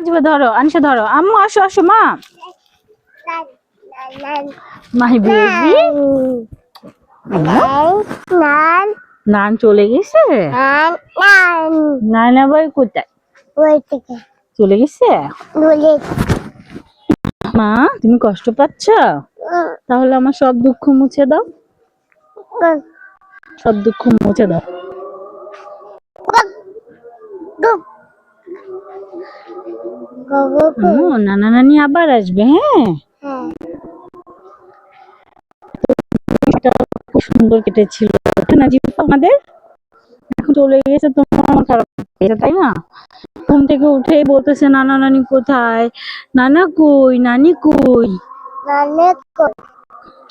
জিবে ধরো, আনিশা ধরো। আম্মু আসো আসো মা। মাই বেবি নান চলে গেছে। নানা ভাই কোথায় চলে গেছে? মা তুমি কষ্ট পাচ্ছ? তাহলে আমার সব দুঃখ মুছে দাও, সব দুঃখ মুছে দাও। নানা নানি আবার আসবে। হ্যাঁ খুব সুন্দর কেটেছিল না জীবন আমাদের। এখন চলে গেছে, তোমার খারাপ লাগছে তাই না? ঘুম থেকে উঠে বলতেছে নানা নানি কোথায়, নানা কই, নানি কই।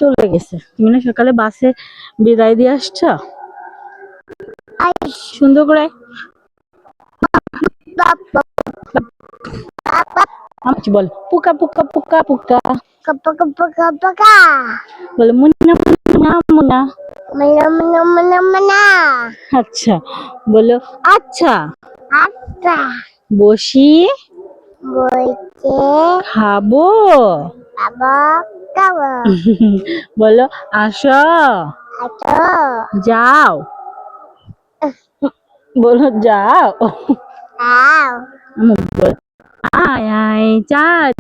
চলে গেছে। তুমি না সকালে বাসে বিদায় দিয়ে আসছ সুন্দর করে। বল পুকা পুকা পুকা পুকা বলে মুন্না মুন্না মুন্না। আচ্ছা বলো আচ্ছা। বসি খাবো। বলো আসো যাও। বলো যাও। আয় আয় চাঁদ।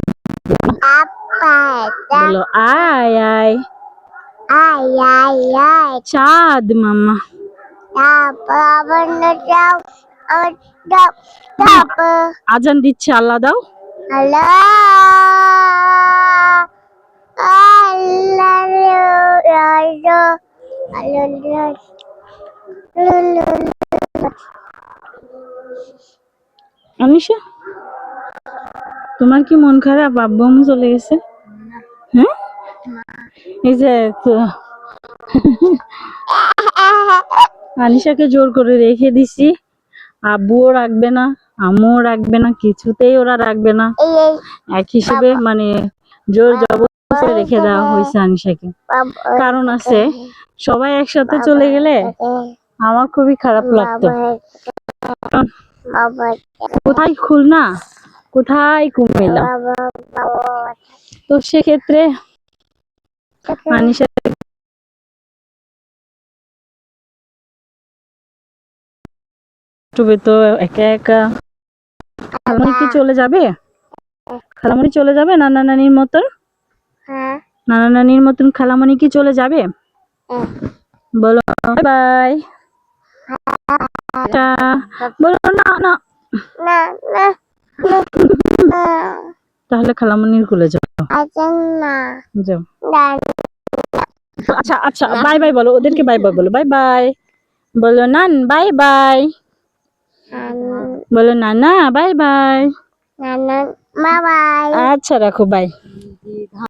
বলো আয় আয় চাঁদ মামা। আজান দিচ্ছে, আল্লাহ দাও। আনিশা তোমার কি মন খারাপ? আব্বু আম্মু চলে গেছে। হ্যাঁ এই যে আনিশাকে জোর করে রেখে দিছি, আব্বুও রাখবে না আম্মুও রাখবে না, কিছুতেই ওরা রাখবে না। এক হিসেবে মানে জোর জবরদস্তি রেখে দেওয়া হয়েছে আনিশাকে। কারণ আছে, সবাই একসাথে চলে গেলে আমার খুবই খারাপ লাগতো। কোথায় খুলনা, কোথায় কুমিল্লা, তো সেক্ষেত্রে আনিশা তো একা একা। খালামণি কি চলে যাবে? খালামণি চলে যাবে নানা নানির মতন? নানা নানির মতন খালামণি কি চলে যাবে? বলো বাই। বলো না না তাহলে খালামণির কোলে যাও। যাও। আচ্ছা আচ্ছা বাই বাই বলো, ওদেরকে বাই বাই বলো। বাই বাই বলো। নান বাই বাই বলো। নানা বাই বাই। আচ্ছা রাখো, বাই।